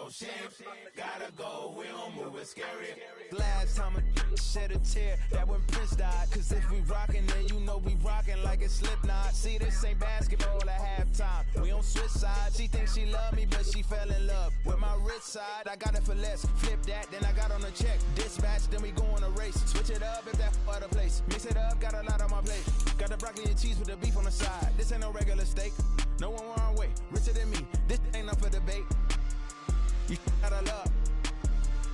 Gotta go, we don't move it scary. Last time a shed a tear, that when Prince died. Cause if we rockin', then you know we rockin' like it's Slipknot. See, this ain't basketball at halftime. We on switch sides. She thinks she love me, but she fell in love with my rich side. I got it for less. Flip that, then I got on a check. Dispatch, then we go on a race. Switch it up if that other place. Mix it up, got a lot on my plate. Got the broccoli and cheese with the beef on the side. This ain't no regular steak. No one wrong way. Richer than me. This ain't up for debate. You gotta love.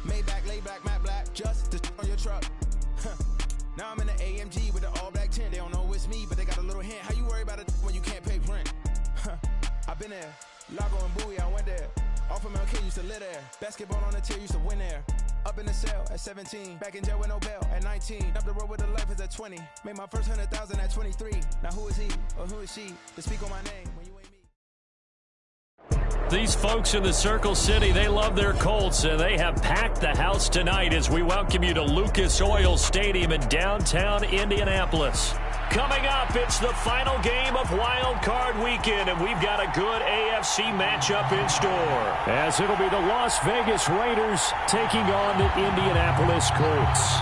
Maybach, lay back, matte black, just to on your truck. Now I'm in the AMG with the all black tint. They don't know it's me, but they got a little hint. How you worry about it when you can't pay rent? I've been there. Lago and Bowie, I went there. Off of MLK used to live there. Basketball on the tier used to win there. Up in the cell at 17. Back in jail with no bail at 19. Up the road with the life is at 20. Made my first 100,000 at 23. Now who is he or who is she to speak on my name when you ain't me? These folks in the Circle City, they love their Colts, and they have packed the house tonight as we welcome you to Lucas Oil Stadium in downtown Indianapolis. Coming up, it's the final game of Wild Card Weekend, and we've got a good AFC matchup in store, as it'll be the Las Vegas Raiders taking on the Indianapolis Colts.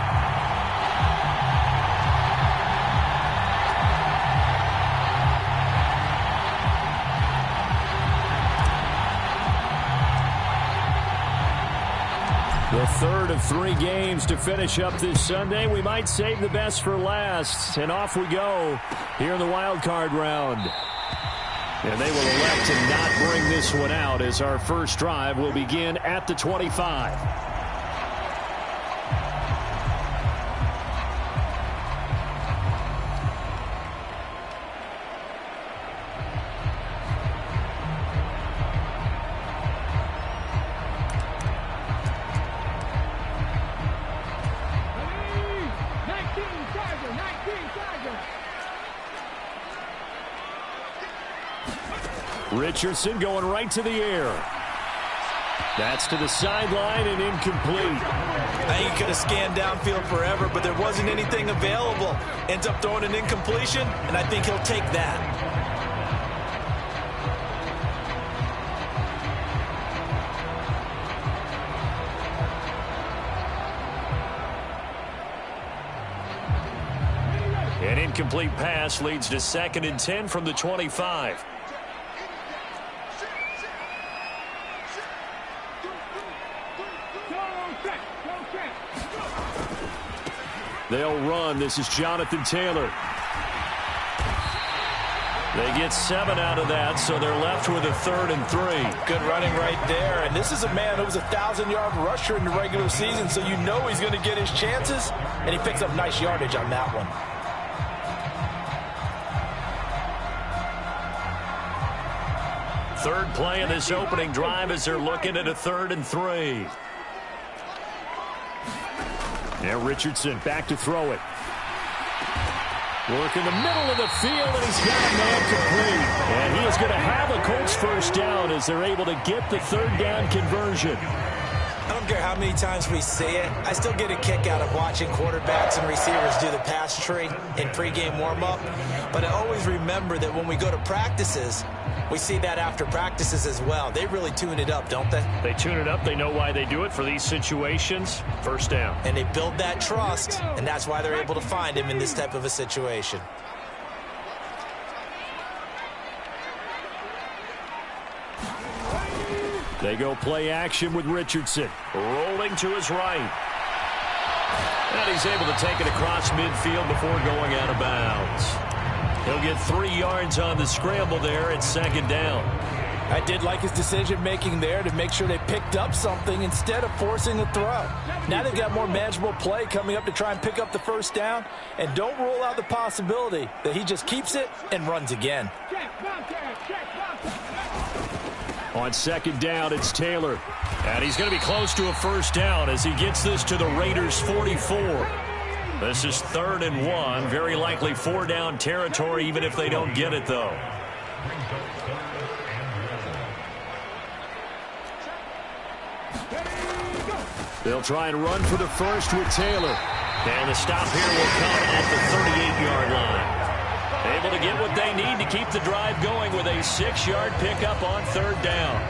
The third of 3 games to finish up this Sunday. We might save the best for last. And off we go here in the wild card round. And they will elect to not bring this one out as our first drive will begin at the 25. Richardson going right to the air. That's to the sideline and incomplete. I think he could have scanned downfield forever, but there wasn't anything available. Ends up throwing an incompletion, and I think he'll take that. An incomplete pass leads to 2nd and 10 from the 25. They'll run. This is Jonathan Taylor. They get 7 out of that, so they're left with a 3rd and 3. Good running right there. And this is a man who was a 1,000-yard rusher in the regular season, so you know he's going to get his chances, and he picks up nice yardage on that one. Third play of this opening drive as they're looking at a 3rd and 3. Now Richardson back to throw it. Work in the middle of the field, and he's got a man complete. And he is going to have a Colts first down as they're able to get the 3rd down conversion. I don't care how many times we see it. I still get a kick out of watching quarterbacks and receivers do the pass tree in pregame warm-up. But I always remember that when we go to practices, we see that after practices as well. They really tune it up, don't they? They tune it up. They know why they do it for these situations. First down. And they build that trust, and that's why they're able to find him in this type of a situation. They go play action with Richardson. Rolling to his right. And he's able to take it across midfield before going out of bounds. He'll get 3 yards on the scramble there at 2nd down. I did like his decision-making there to make sure they picked up something instead of forcing a throw. Now they've got more manageable play coming up to try and pick up the first down. And don't rule out the possibility that he just keeps it and runs again. On 2nd down, it's Taylor. And he's going to be close to a first down as he gets this to the Raiders' 44. This is 3rd and 1. Very likely 4-down territory, even if they don't get it, though. They'll try and run for the first with Taylor. And the stop here will come at the 38-yard line. Able to get what they need to keep the drive going with a 6-yard pickup on 3rd down.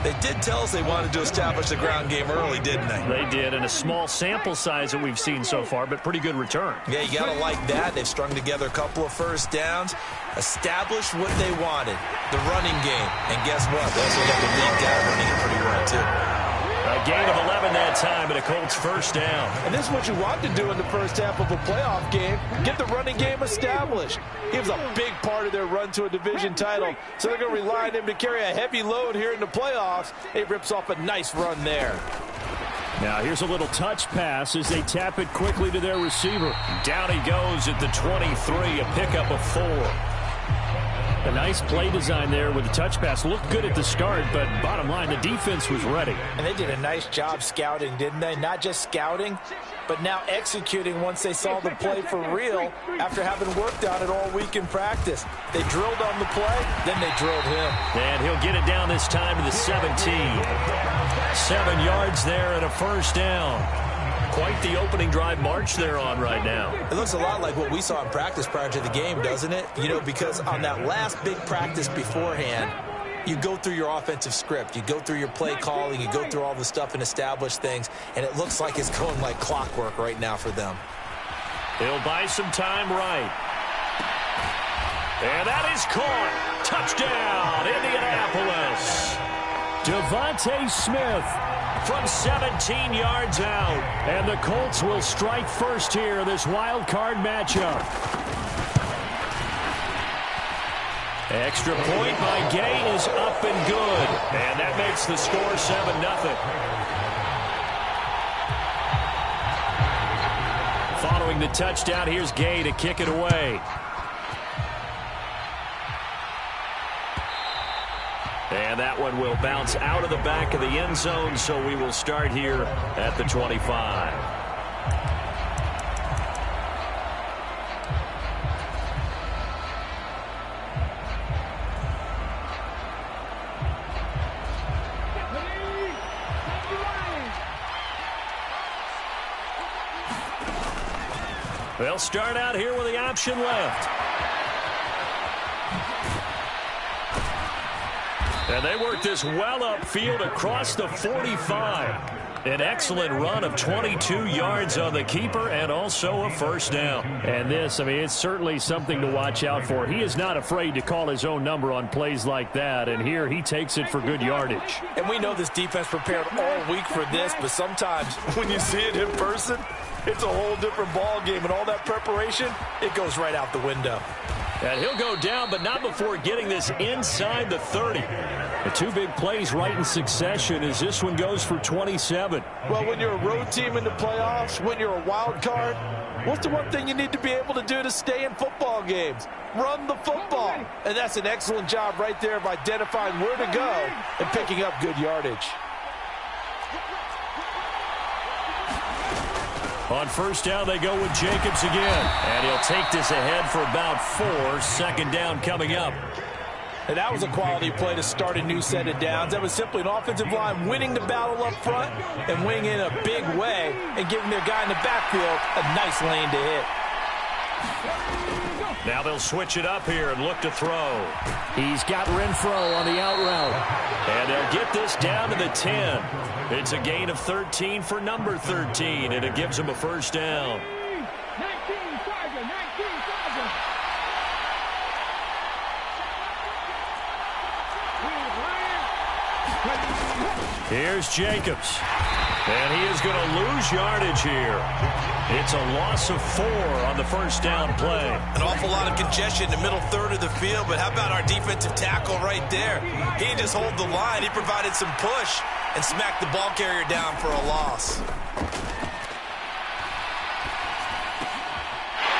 They did tell us they wanted to establish the ground game early, didn't they? They did, and a small sample size that we've seen so far, but pretty good return. Yeah, you got to like that. They've strung together a couple of first downs, established what they wanted, the running game. And guess what? They also got the lead guy running it pretty well, too. A gain of 11 that time, and a Colts first down. And this is what you want to do in the first half of a playoff game. Get the running game established. He was a big part of their run to a division title. So they're going to rely on him to carry a heavy load here in the playoffs. He rips off a nice run there. Now here's a little touch pass as they tap it quickly to their receiver. Down he goes at the 23, a pickup of 4. A nice play design there with the touch pass. Looked good at the start, but bottom line, the defense was ready. And they did a nice job scouting, didn't they? Not just scouting, but now executing once they saw the play for real after having worked on it all week in practice. They drilled on the play, then they drilled him. And he'll get it down this time to the 17. 7 yards there and a first down. Quite the opening drive march they're on right now. It looks a lot like what we saw in practice prior to the game, doesn't it? You know, because on that last big practice beforehand, you go through your offensive script. You go through your play calling. You go through all the stuff and establish things. And it looks like it's going like clockwork right now for them. He'll buy some time right. And that is caught. Touchdown, Indianapolis. Devontae Smith from 17 yards out. And the Colts will strike first here in this wild card matchup. Extra point by Gay is up and good. And that makes the score 7-0. Following the touchdown, here's Gay to kick it away. And that one will bounce out of the back of the end zone, so we will start here at the 25. They'll start out here with the option left. And they work this well upfield across the 45. An excellent run of 22 yards on the keeper and also a first down. And this, I mean, it's certainly something to watch out for. He is not afraid to call his own number on plays like that. And here he takes it for good yardage. And we know this defense prepared all week for this, but sometimes when you see it in person, it's a whole different ball game. And all that preparation, it goes right out the window. And he'll go down, but not before getting this inside the 30. The 2 big plays right in succession as this one goes for 27. Well, when you're a road team in the playoffs, when you're a wild card, what's the one thing you need to be able to do to stay in football games? Run the football. And that's an excellent job right there of identifying where to go and picking up good yardage. On first down, they go with Jacobs again. And he'll take this ahead for about 4. Second down coming up. And that was a quality play to start a new set of downs. That was simply an offensive line winning the battle up front and winning in a big way and giving their guy in the backfield a nice lane to hit. Now they'll switch it up here and look to throw. He's got Renfro on the out route. And they'll get this down to the 10. It's a gain of 13 for number 13, and it gives them a first down. Here's Jacobs. And he is going to lose yardage here. It's a loss of 4 on the first down play. An awful lot of congestion in the middle third of the field, but how about our defensive tackle right there? He didn't just hold the line. He provided some push and smacked the ball carrier down for a loss.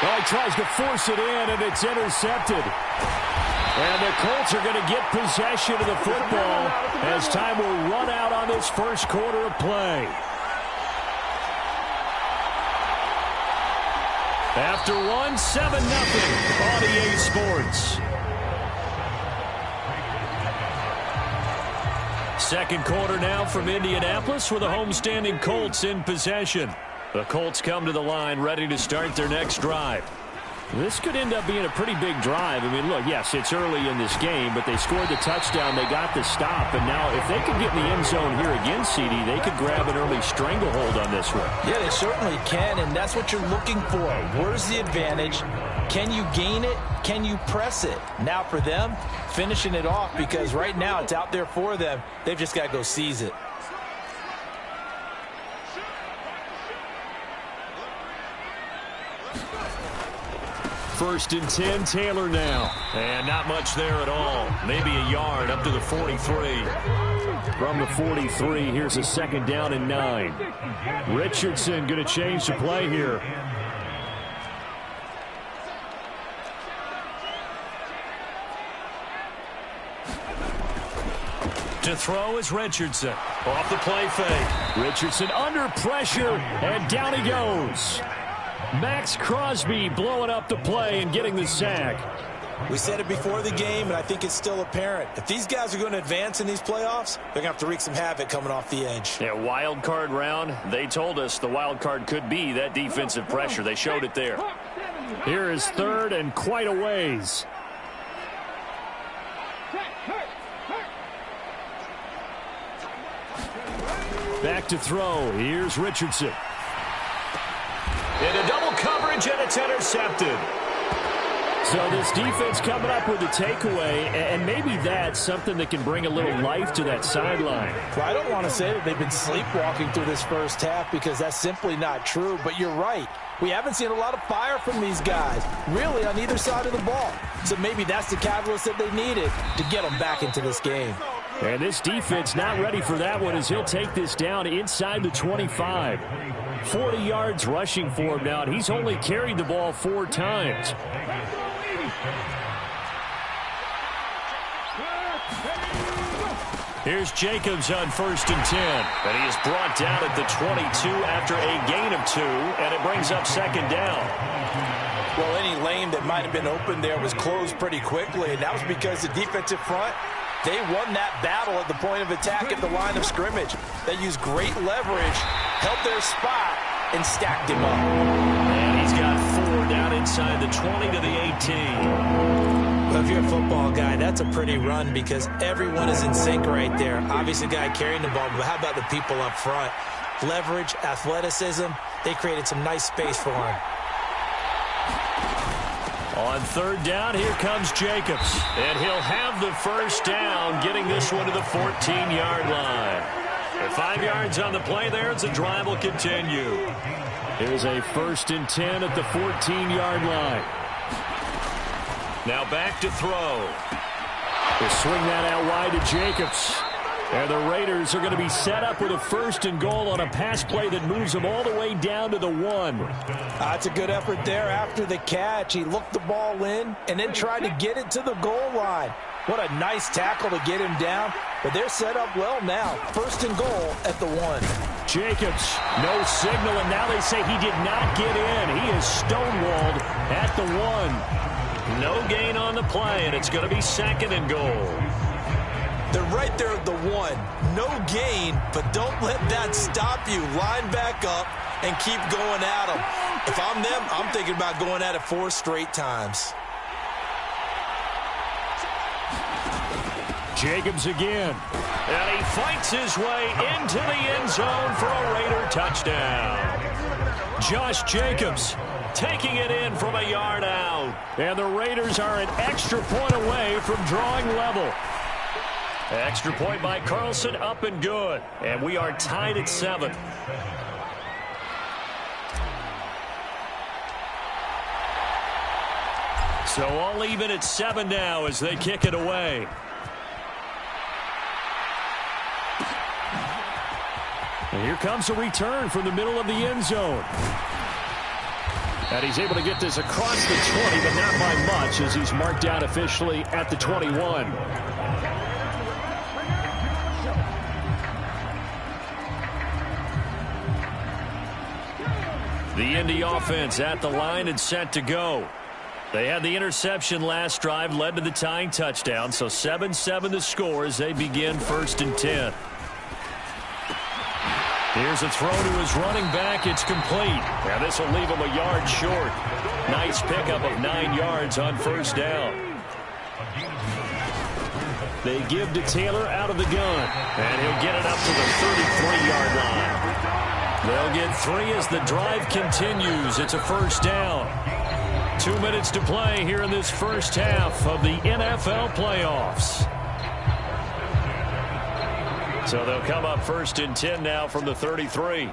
Well, he tries to force it in, and it's intercepted. And the Colts are going to get possession of the football as time will run out on this first quarter of play. After 1, 7-0 on EA Sports. Second quarter now from Indianapolis with the homestanding Colts in possession. The Colts come to the line ready to start their next drive. This could end up being a pretty big drive. I mean, look, yes, it's early in this game, but they scored the touchdown. They got the stop. And now if they could get in the end zone here again, CD, they could grab an early stranglehold on this one. Yeah, they certainly can, and that's what you're looking for. Where's the advantage? Can you gain it? Can you press it? Now for them, finishing it off, because right now it's out there for them. They've just got to go seize it. First and 10, Taylor now. And not much there at all. Maybe a yard up to the 43. From the 43, here's a second down and 9. Richardson going to change the play here. To throw is Richardson. Off the play fake. Richardson under pressure, and down he goes. Max Crosby blowing up the play and getting the sack. We said it before the game, and I think it's still apparent. If these guys are going to advance in these playoffs, they're going to have to wreak some havoc coming off the edge. Yeah, wild card round. They told us the wild card could be that defensive pressure. They showed it there. Here is third and quite a ways. Back to throw. Here's Richardson. Into double coverage, and it's intercepted. So this defense coming up with a takeaway, and maybe that's something that can bring a little life to that sideline. Well, I don't want to say that they've been sleepwalking through this first half, because that's simply not true. But you're right. We haven't seen a lot of fire from these guys, really, on either side of the ball. So maybe that's the catalyst that they needed to get them back into this game. And this defense not ready for that one, as he'll take this down inside the 25. 40 yards rushing for him now, and he's only carried the ball 4 times. Here's Jacobs on first and 10. And he is brought down at the 22 after a gain of 2, and it brings up second down. Well, any lane that might have been open there was closed pretty quickly, and that was because the defensive front, they won that battle at the point of attack at the line of scrimmage. They used great leverage, held their spot, and stacked him up. And he's got 4 down inside the 20 to the 18. Well, if you're a football guy, that's a pretty run, because everyone is in sync right there. Obviously, the guy carrying the ball, but how about the people up front? Leverage, athleticism, they created some nice space for him. On third down, here comes Jacobs. And he'll have the first down, getting this one to the 14-yard line. And 5 yards on the play there as the drive will continue. Here's a first and 10 at the 14-yard line. Now back to throw. They'll swing that out wide to Jacobs. And the Raiders are going to be set up with a first and goal on a pass play that moves them all the way down to the 1. That's a good effort there after the catch. He looked the ball in and then tried to get it to the goal line. What a nice tackle to get him down. But they're set up well now. First and goal at the 1. Jacobs, no signal, and now they say he did not get in. He is stonewalled at the 1. No gain on the play, and it's going to be second and goal. They're right there at the 1. No gain, but don't let that stop you. Line back up and keep going at them. If I'm them, I'm thinking about going at it 4 straight times. Jacobs again. And he fights his way into the end zone for a Raider touchdown. Josh Jacobs taking it in from a yard out. And the Raiders are an extra point away from drawing level. Extra point by Carlson, up and good. And we are tied at 7. So all even at 7 now as they kick it away. And here comes a return from the middle of the end zone. And he's able to get this across the 20, but not by much, as he's marked out officially at the 21. The Indy offense at the line and set to go. They had the interception last drive, led to the tying touchdown, so 7-7 the score as they begin first and 10. Here's a throw to his running back. It's complete. Now this will leave him a yard short. Nice pickup of 9 yards on first down. They give to Taylor out of the gun, and he'll get it up to the 33-yard line. They'll get 3 as the drive continues. It's a first down. 2 minutes to play here in this first half of the NFL playoffs. So they'll come up 1st and 10 now from the 33.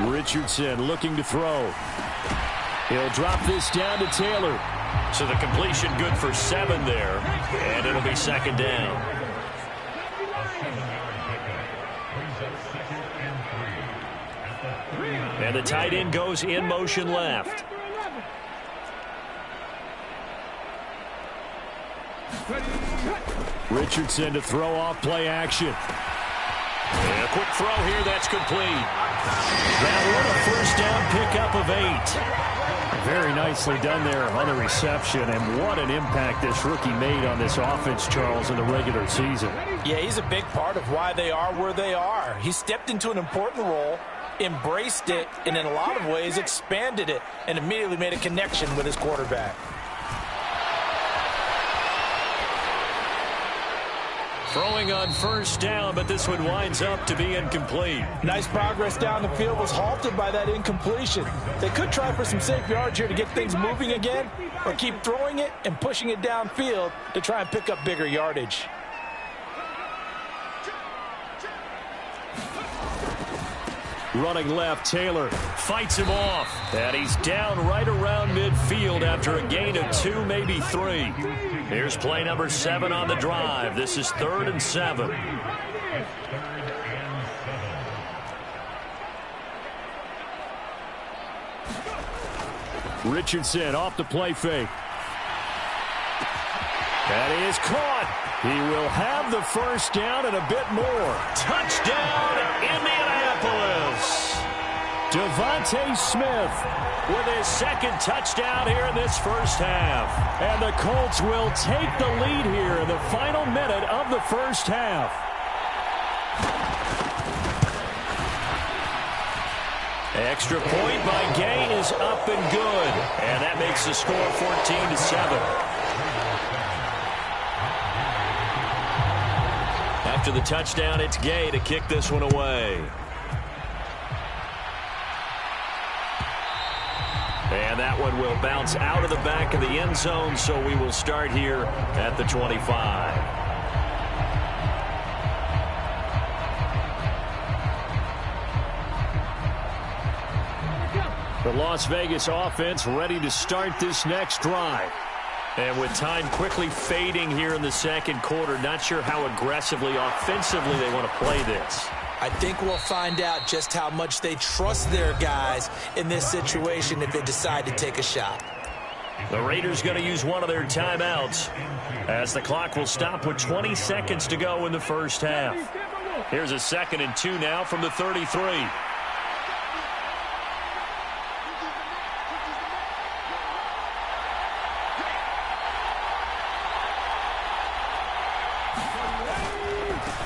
Richardson looking to throw. He'll drop this down to Taylor. So the completion good for 7 there, and it'll be 2nd down. And the tight end goes in motion left. Richardson to throw off play action. And a quick throw here, that's complete. That one a first down pickup of 8. Very nicely done there on the reception, and what an impact this rookie made on this offense, Charles, in the regular season. Yeah, he's a big part of why they are where they are. He stepped into an important role, embraced it, and in a lot of ways expanded it, and immediately made a connection with his quarterback. Throwing on first down, but this one winds up to be incomplete. Nice progress down the field, was halted by that incompletion. They could try for some safe yards here to get things moving again, or keep throwing it and pushing it downfield to try and pick up bigger yardage. Running left, Taylor fights him off, and he's down right around midfield after a gain of 2, maybe 3. Here's play number 7 on the drive. This is 3rd and 7. Richardson off the play fake. That is caught. He will have the first down and a bit more. Touchdown, Indianapolis. Devontae Smith with his 2nd touchdown here in this first half. And the Colts will take the lead here in the final minute of the first half. Extra point by Gay is up and good. And that makes the score 14-7. After the touchdown, it's Gay to kick this one away. And that one will bounce out of the back of the end zone, so we will start here at the 25. The Las Vegas offense ready to start this next drive. And with time quickly fading here in the 2nd quarter, not sure how aggressively, offensively they want to play this. I think we'll find out just how much they trust their guys in this situation if they decide to take a shot. The Raiders going to use one of their timeouts as the clock will stop with 20 seconds to go in the first half. Here's a 2nd and 2 now from the 33.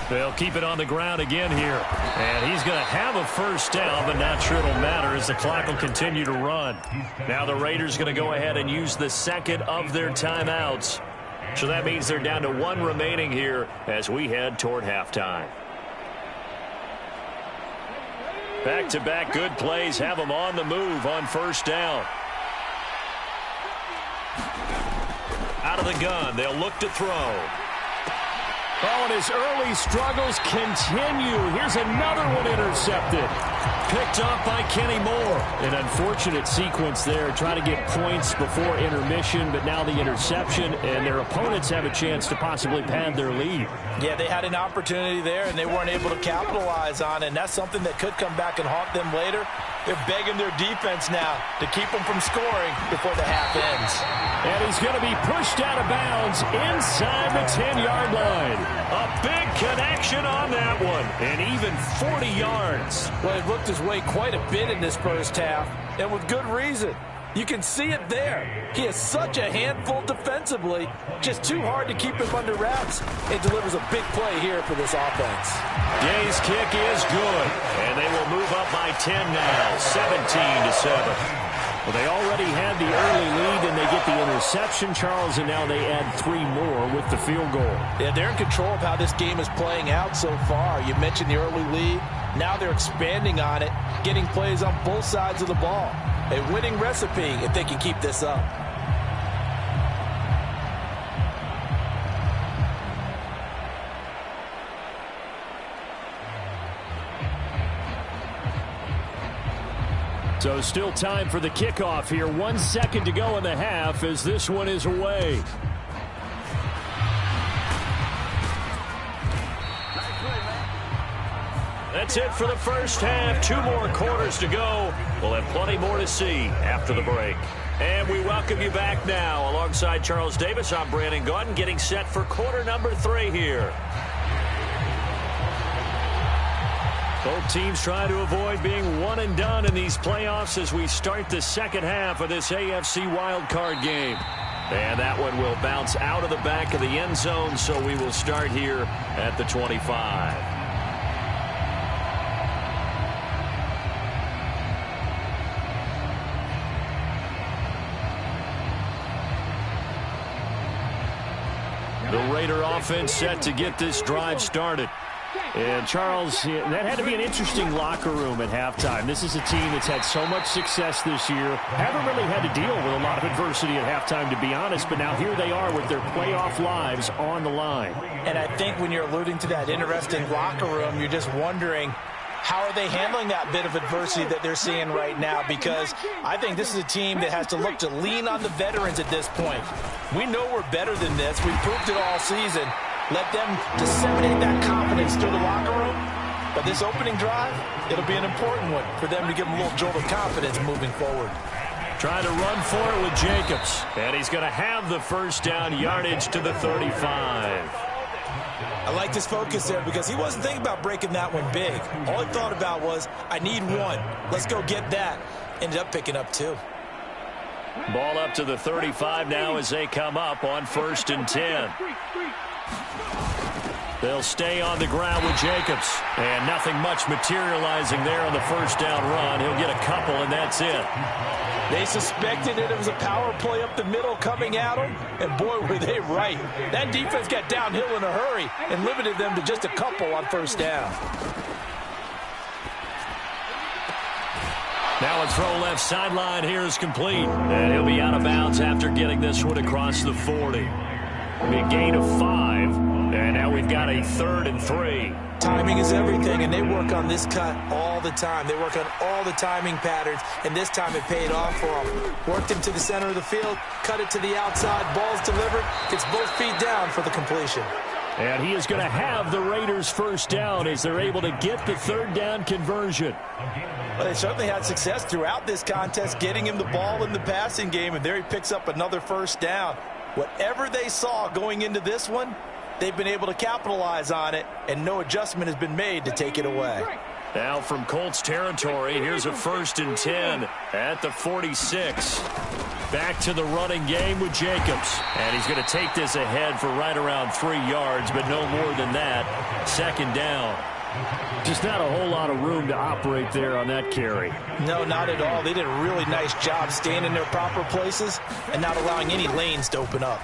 They'll keep it on the ground again here. And he's going to have a first down, but not sure it'll matter as the clock will continue to run. Now the Raiders going to go ahead and use the 2nd of their timeouts. So that means they're down to 1 remaining here as we head toward halftime. Back-to-back good plays have them on the move on first down. Out of the gun, they'll look to throw. Oh, and his early struggles continue. Here's another one intercepted. Picked off by Kenny Moore. An unfortunate sequence there. Trying to get points before intermission, but now the interception, and their opponents have a chance to possibly pad their lead. Yeah, they had an opportunity there, and they weren't able to capitalize on it, and that's something that could come back and haunt them later. They're begging their defense now to keep them from scoring before the half ends. And he's going to be pushed out of bounds inside the 10-yard line. A big connection on that one, and even 40 yards. Well, it looked his way quite a bit in this first half, and with good reason. You can see it there. He is such a handful defensively, just too hard to keep him under wraps. It delivers a big play here for this offense. Gay's kick is good, and they will move up by 10 now, 17-7. Well, they already had the early lead, and they get the interception, Charles, and now they add 3 more with the field goal. Yeah, they're in control of how this game is playing out so far. You mentioned the early lead. Now they're expanding on it, getting plays on both sides of the ball. A winning recipe if they can keep this up. So still time for the kickoff here. 1 second to go in the half as this one is away. That's it for the first half. 2 more quarters to go. We'll have plenty more to see after the break. And we welcome you back now. Alongside Charles Davis, I'm Brandon Gaudin, getting set for quarter number 3 here. Both teams try to avoid being one and done in these playoffs as we start the second half of this AFC wildcard game. And that one will bounce out of the back of the end zone, so we will start here at the 25. The Raider offense set to get this drive started. And, Charles, that had to be an interesting locker room at halftime. This is a team that's had so much success this year. Haven't really had to deal with a lot of adversity at halftime, to be honest. But now here they are with their playoff lives on the line. And I think when you're alluding to that interesting locker room, you're just wondering, how are they handling that bit of adversity that they're seeing right now? Because I think this is a team that has to look to lean on the veterans at this point. We know we're better than this. We've proved it all season. Let them disseminate that confidence through the locker room. But this opening drive, it'll be an important one for them to give them a little jolt of confidence moving forward. Trying to run for it with Jacobs. And he's going to have the first down, yardage to the 35. I like his focus there because he wasn't thinking about breaking that one big. All he thought about was, I need 1. Let's go get that. Ended up picking up 2. Ball up to the 35 now as they come up on 1st and 10. They'll stay on the ground with Jacobs. And nothing much materializing there on the first down run. He'll get a couple, and that's it. They suspected it was a power play up the middle coming at them, and boy, were they right. That defense got downhill in a hurry and limited them to just a couple on first down. Now a throw left sideline here is complete. And he'll be out of bounds after getting this one across the 40. Big gain of 5. And now we've got a 3rd and 3. Timing is everything, and they work on this cut all the time. They work on all the timing patterns, and this time it paid off for them. Worked him to the center of the field, cut it to the outside, ball's delivered, gets both feet down for the completion. And he is going to have the Raiders' first down as they're able to get the 3rd down conversion. Well, they certainly had success throughout this contest, getting him the ball in the passing game, and there he picks up another first down. Whatever they saw going into this one, they've been able to capitalize on it, and no adjustment has been made to take it away. Now from Colts territory, here's a 1st and 10 at the 46. Back to the running game with Jacobs. And he's going to take this ahead for right around 3 yards, but no more than that. 2nd down. Just not a whole lot of room to operate there on that carry. No, not at all. They did a really nice job staying in their proper places and not allowing any lanes to open up.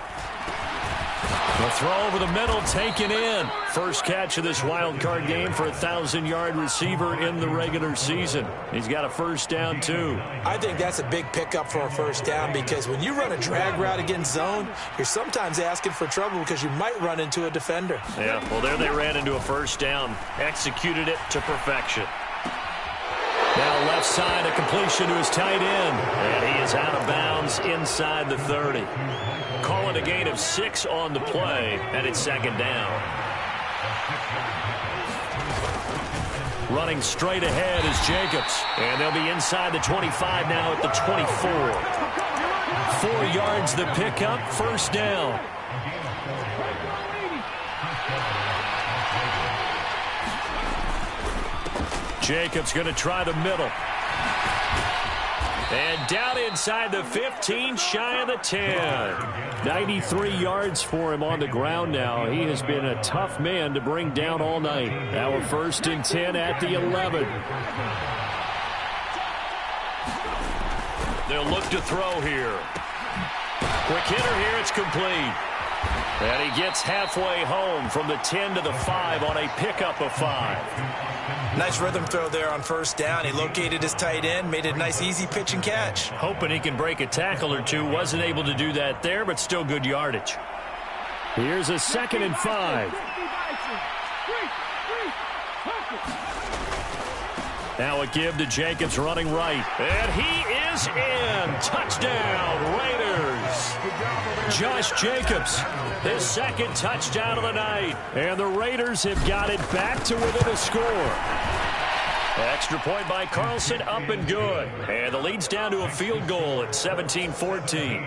The throw over the middle, taken in. First catch of this wild card game for a 1,000-yard receiver in the regular season. He's got a first down, too. I think that's a big pickup for a first down because when you run a drag route against zone, you're sometimes asking for trouble because you might run into a defender. Yeah, well, there they ran into a first down. Executed it to perfection. Now left side, a completion to his tight end. And he is out of bounds inside the 30. Call it a gain of 6 on the play, and it's 2nd down. Running straight ahead is Jacobs. And they'll be inside the 25 now at the 24. 4 yards the pickup, first down. Jacobs going to try the middle. And down inside the 15, shy of the 10. 93 yards for him on the ground now. He has been a tough man to bring down all night. Now a 1st and 10 at the 11. They'll look to throw here. Quick hitter here, it's complete. And he gets halfway home from the 10 to the 5 on a pickup of 5. Nice rhythm throw there on 1st down. He located his tight end, made it a nice easy pitch and catch. Hoping he can break a tackle or two. Wasn't able to do that there, but still good yardage. Here's a 2nd and 5. Now a give to Jacobs running right. And he is in. Touchdown, Raiders. Josh Jacobs, his 2nd touchdown of the night. And the Raiders have got it back to within a score. Extra point by Carlson, up and good. And the lead's down to a field goal at 17-14.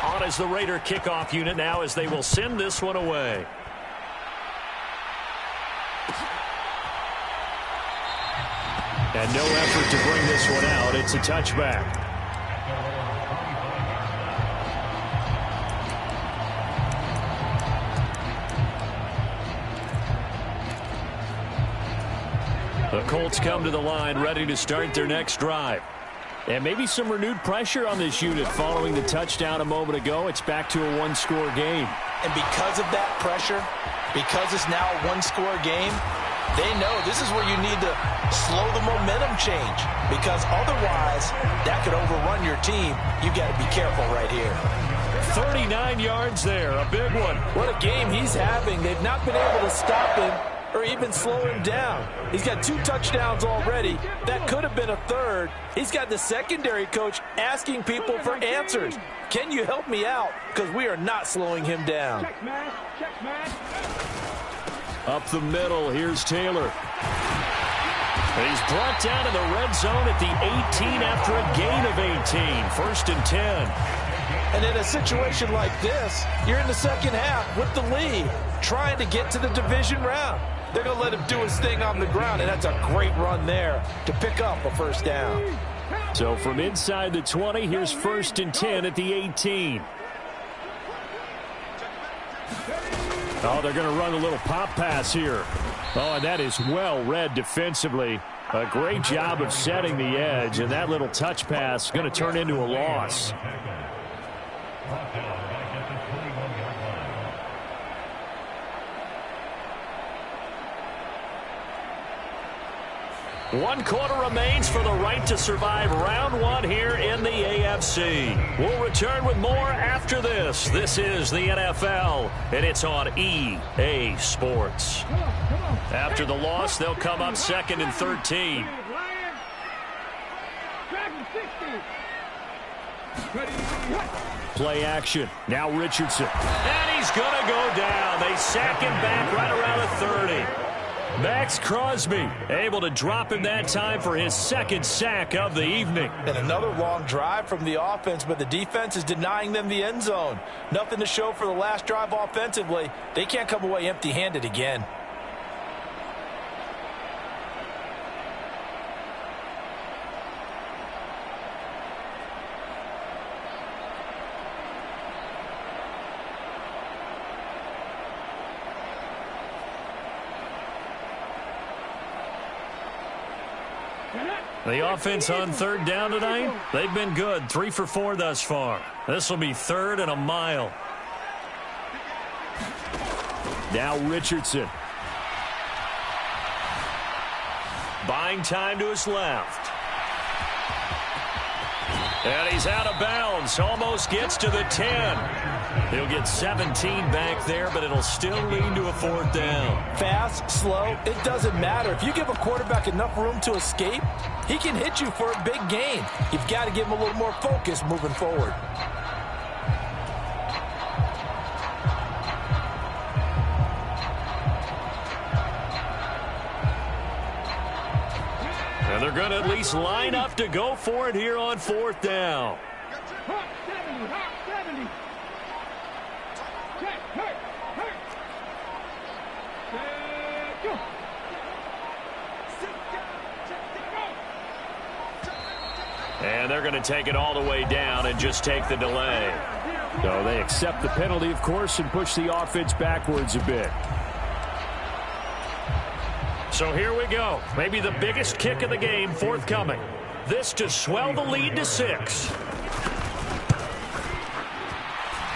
On as the Raider kickoff unit now as they will send this one away. And no effort to bring this one out. It's a touchback. The Colts come to the line ready to start their next drive. And maybe some renewed pressure on this unit following the touchdown a moment ago. It's back to a one-score game. And because of that pressure, because it's now a one-score game, they know this is where you need to slow the momentum change. Because otherwise, that could overrun your team. You've got to be careful right here. 39 yards there, a big one. What a game he's having. They've not been able to stop him or even slow him down. He's got 2 touchdowns already. That could have been a 3rd. He's got the secondary coach asking people for answers. Can you help me out? Because we are not slowing him down. Up the middle, here's Taylor. He's brought down in the red zone at the 18 after a gain of 18. 1st and 10. And in a situation like this, you're in the second half with the lead, trying to get to the division round. They're going to let him do his thing on the ground, and that's a great run there to pick up a 1st down. So from inside the 20, here's 1st and 10 at the 18. Oh, they're going to run a little pop pass here. Oh, and that is well read defensively. A great job of setting the edge, and that little touch pass is going to turn into a loss. One quarter remains for the right to survive round 1 here in the AFC. We'll return with more after this. This is the NFL, and it's on EA Sports. After the loss, they'll come up 2nd and 13. Play action. Now Richardson. And he's going to go down. They sack him back right around the 30. Max Crosby able to drop him that time for his 2nd sack of the evening. And another long drive from the offense, but the defense is denying them the end zone. Nothing to show for the last drive offensively. They can't come away empty-handed again. The offense on 3rd down tonight, they've been good. 3 for 4 thus far. This will be 3rd and a mile. Now Richardson. Buying time to his left. And he's out of bounds. Almost gets to the 10. He'll get 17 back there, but it'll still lead to a 4th down. Fast, slow, it doesn't matter. If you give a quarterback enough room to escape, he can hit you for a big gain. You've got to give him a little more focus moving forward. And they're going to at least line up to go for it here on 4th down. And they're going to take it all the way down and just take the delay. So they accept the penalty, of course, and push the offense backwards a bit. So here we go. Maybe the biggest kick of the game forthcoming. This to swell the lead to 6.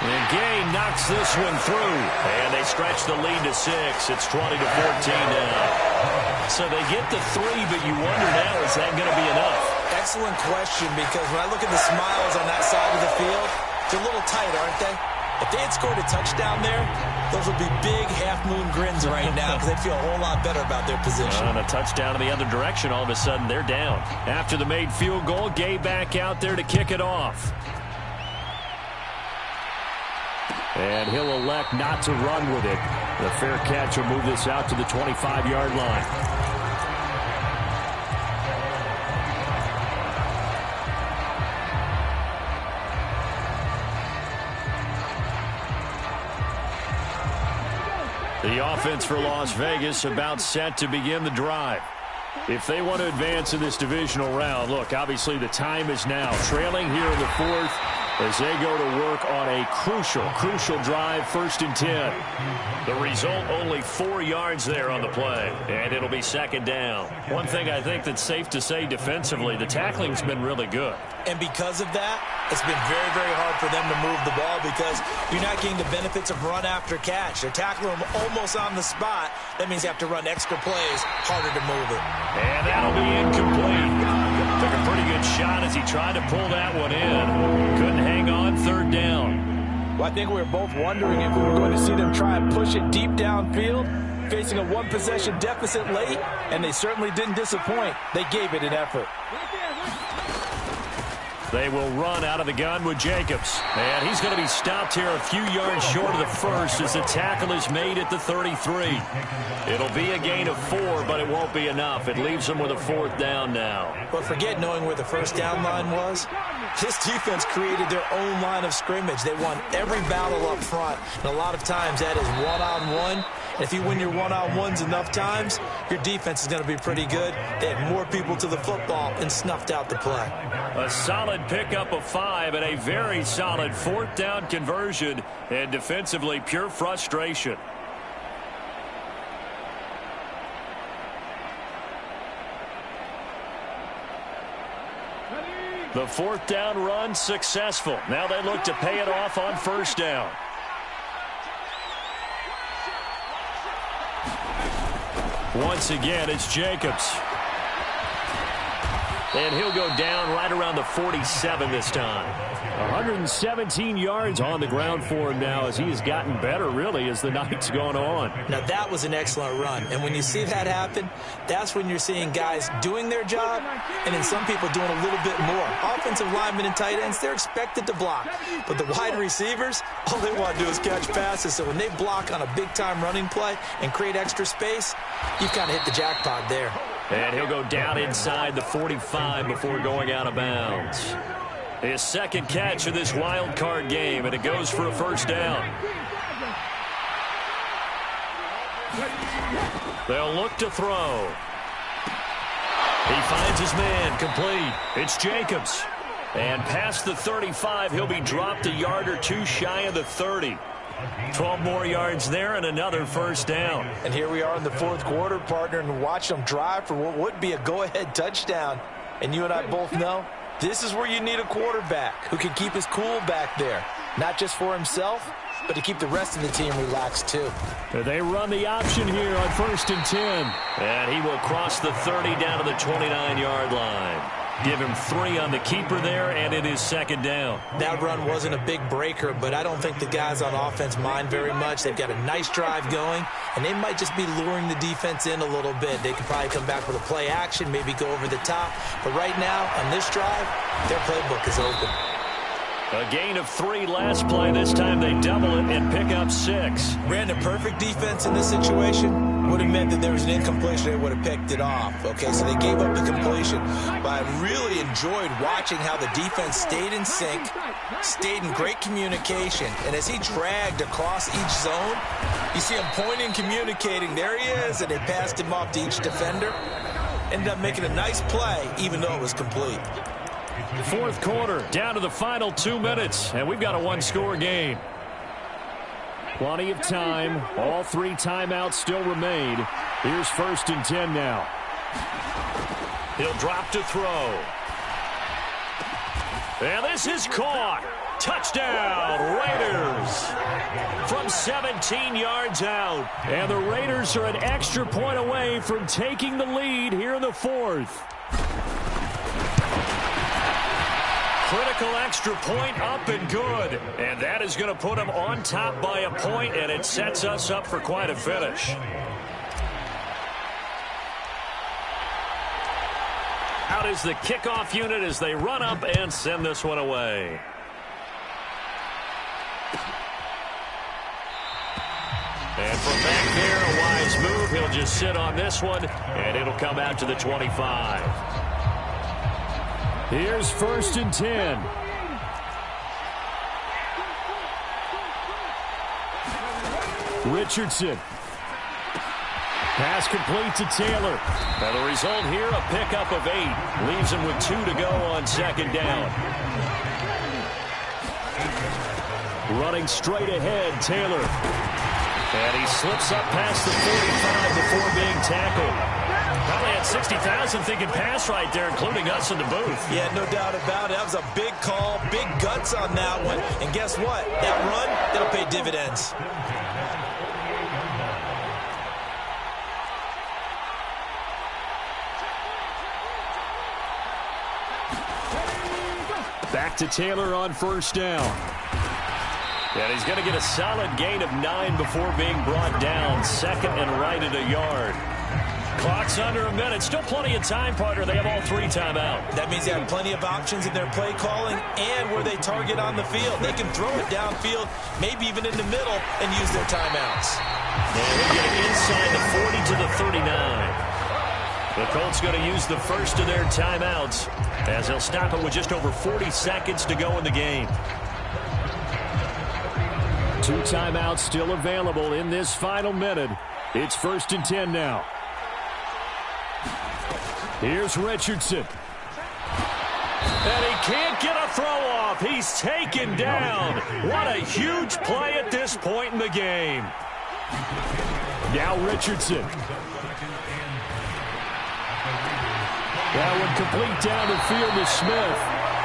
And Gay knocks this one through. And they stretch the lead to 6. It's 20-14 now. So they get the 3, but you wonder now, is that going to be enough? Excellent question, because when I look at the smiles on that side of the field, they're a little tight, aren't they? If they had scored a touchdown there, those would be big half-moon grins right now because they'd feel a whole lot better about their position. And a touchdown in the other direction, all of a sudden they're down. After the made field goal, Gay back out there to kick it off. And he'll elect not to run with it. The fair catch will move this out to the 25-yard line. The offense for Las Vegas about set to begin the drive. If they want to advance in this divisional round, look, obviously the time is now. Trailing here in the 4th as they go to work on a crucial drive, 1st and 10. The result, only 4 yards there on the play, and it'll be 2nd down. One thing I think that's safe to say defensively, the tackling's been really good. And because of that, it's been very, very hard for them to move the ball because you're not getting the benefits of run after catch. They're tackling them almost on the spot. That means you have to run extra plays, harder to move it. And that'll be incomplete. Took a pretty good shot as he tried to pull that one in. Couldn't hang on, 3rd down. Well, I think we were both wondering if we were going to see them try and push it deep downfield, facing a 1-possession deficit late, and they certainly didn't disappoint. They gave it an effort. They will run out of the gun with Jacobs. And he's going to be stopped here a few yards short of the 1st as the tackle is made at the 33. It'll be a gain of 4, but it won't be enough. It leaves them with a 4th down now. But forget knowing where the 1st down line was. This defense created their own line of scrimmage. They won every battle up front, and a lot of times that is one-on-one. And if you win your one-on-ones enough times, your defense is going to be pretty good. They had more people to the football and snuffed out the play. A solid pickup of 5 and a very solid 4th down conversion, and defensively pure frustration. The 4th down run successful. Now they look to pay it off on 1st down. Once again, it's Jacobs. And he'll go down right around the 47 this time. 117 yards on the ground for him now as he has gotten better, really, as the night's gone on. Now, that was an excellent run. And when you see that happen, that's when you're seeing guys doing their job and then some people doing a little bit more. Offensive linemen and tight ends, they're expected to block. But the wide receivers, all they want to do is catch passes. So when they block on a big-time running play and create extra space, you've kind of hit the jackpot there. And he'll go down inside the 45 before going out of bounds. His 2nd catch of this wild card game, and it goes for a 1st down. They'll look to throw. He finds his man, complete. It's Jacobs. And past the 35, he'll be dropped a yard or 2 shy of the 30. 12 more yards there and another 1st down. And here we are in the 4th quarter, partner, and watch them drive for what would be a go-ahead touchdown. And you and I both know this is where you need a quarterback who can keep his cool back there, not just for himself, but to keep the rest of the team relaxed too. They run the option here on 1st and 10. And he will cross the 30 down to the 29-yard line. Give him 3 on the keeper there, and it is 2nd down. That run wasn't a big breaker, but I don't think the guys on offense mind very much. They've got a nice drive going, and they might just be luring the defense in a little bit. They could probably come back with a play action, maybe go over the top. But right now, on this drive, their playbook is open. A gain of 3 last play. This time they double it and pick up 6. Brandon, perfect defense in this situation would have meant that there was an incompletion. They would have picked it off. Okay, so they gave up the completion. But I really enjoyed watching how the defense stayed in sync, stayed in great communication. And as he dragged across each zone, you see him pointing, communicating. There he is, and they passed him off to each defender. Ended up making a nice play, even though it was complete. Fourth quarter, down to the final 2 minutes, and we've got a one-score game. Plenty of time. All 3 timeouts still remain. Here's 1st and 10 now. He'll drop to throw. And this is caught. Touchdown, Raiders. From 17 yards out. And the Raiders are an extra point away from taking the lead here in the 4th. Critical extra point up and good. And that is going to put them on top by a point, and it sets us up for quite a finish. Out is the kickoff unit as they run up and send this one away. And from back there, a wise move. He'll just sit on this one, and it'll come out to the 25. Here's 1st and 10. Richardson. Pass complete to Taylor. And the result here, a pickup of 8. Leaves him with 2 to go on 2nd down. Running straight ahead, Taylor. And he slips up past the 45 before being tackled. Probably had 60,000 thinking pass right there, including us in the booth. Yeah, no doubt about it. That was a big call, big guts on that one. And guess what? That run, it'll pay dividends. Back to Taylor on 1st down. And he's going to get a solid gain of 9 before being brought down. 2nd and right at a yard. Clock's under a minute. Still plenty of time, partner. They have all 3 timeout. That means they have plenty of options in their play calling and where they target on the field. They can throw it downfield, maybe even in the middle, and use their timeouts. And we're getting inside the 40 to the 39. The Colts going to use the first of their timeouts as they'll stop it with just over 40 seconds to go in the game. 2 timeouts still available in this final minute. It's 1st and 10 now. Here's Richardson. And he can't get a throw off. He's taken down. What a huge play at this point in the game. Now Richardson. That one complete down the field to Smith.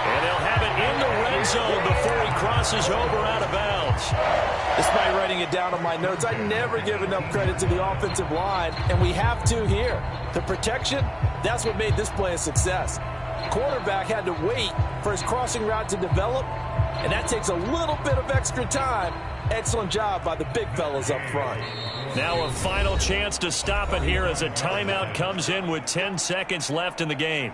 And they'll have it in the red zone before he crosses over out of bounds. Despite writing it down on my notes, I never give enough credit to the offensive line, and we have to here. The protection, that's what made this play a success. Quarterback had to wait for his crossing route to develop, and that takes a little bit of extra time. Excellent job by the big fellas up front. Now a final chance to stop it here as a timeout comes in with 10 seconds left in the game.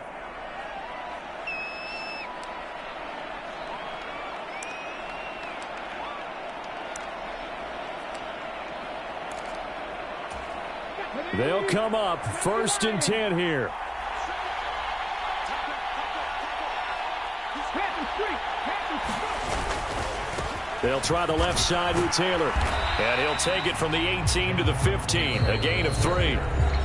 They'll come up 1st and 10 here. They'll try the left side with Taylor. And he'll take it from the 18 to the 15. A gain of 3.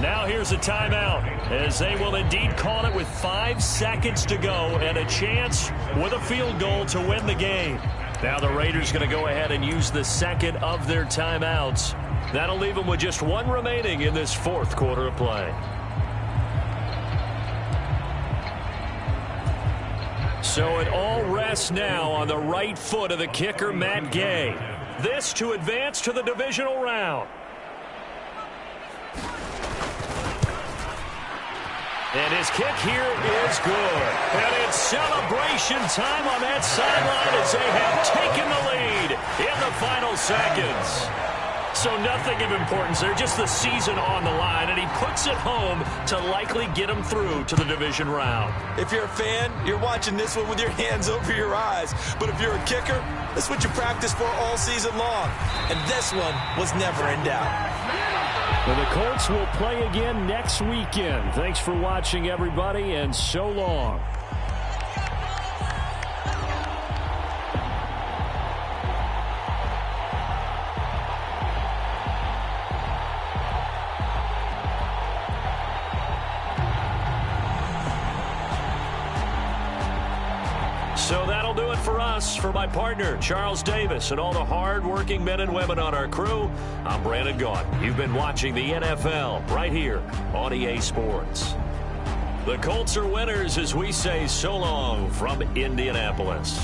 Now here's a timeout as they will indeed call it with 5 seconds to go and a chance with a field goal to win the game. Now the Raiders going to go ahead and use the second of their timeouts. That'll leave them with just 1 remaining in this 4th quarter of play. So it all rests now on the right foot of the kicker, Matt Gay. This to advance to the divisional round. And his kick here is good. And it's celebration time on that sideline as they have taken the lead in the final seconds. So nothing of importance there, just the season on the line, and he puts it home to likely get him through to the division round. If you're a fan, you're watching this one with your hands over your eyes. But if you're a kicker, that's what you practice for all season long. And this one was never in doubt. Well, the Colts will play again next weekend. Thanks for watching, everybody, and so long. That'll do it for us. For my partner, Charles Davis, and all the hard-working men and women on our crew, I'm Brandon Gaudin. You've been watching the NFL right here on EA Sports. The Colts are winners as we say so long from Indianapolis.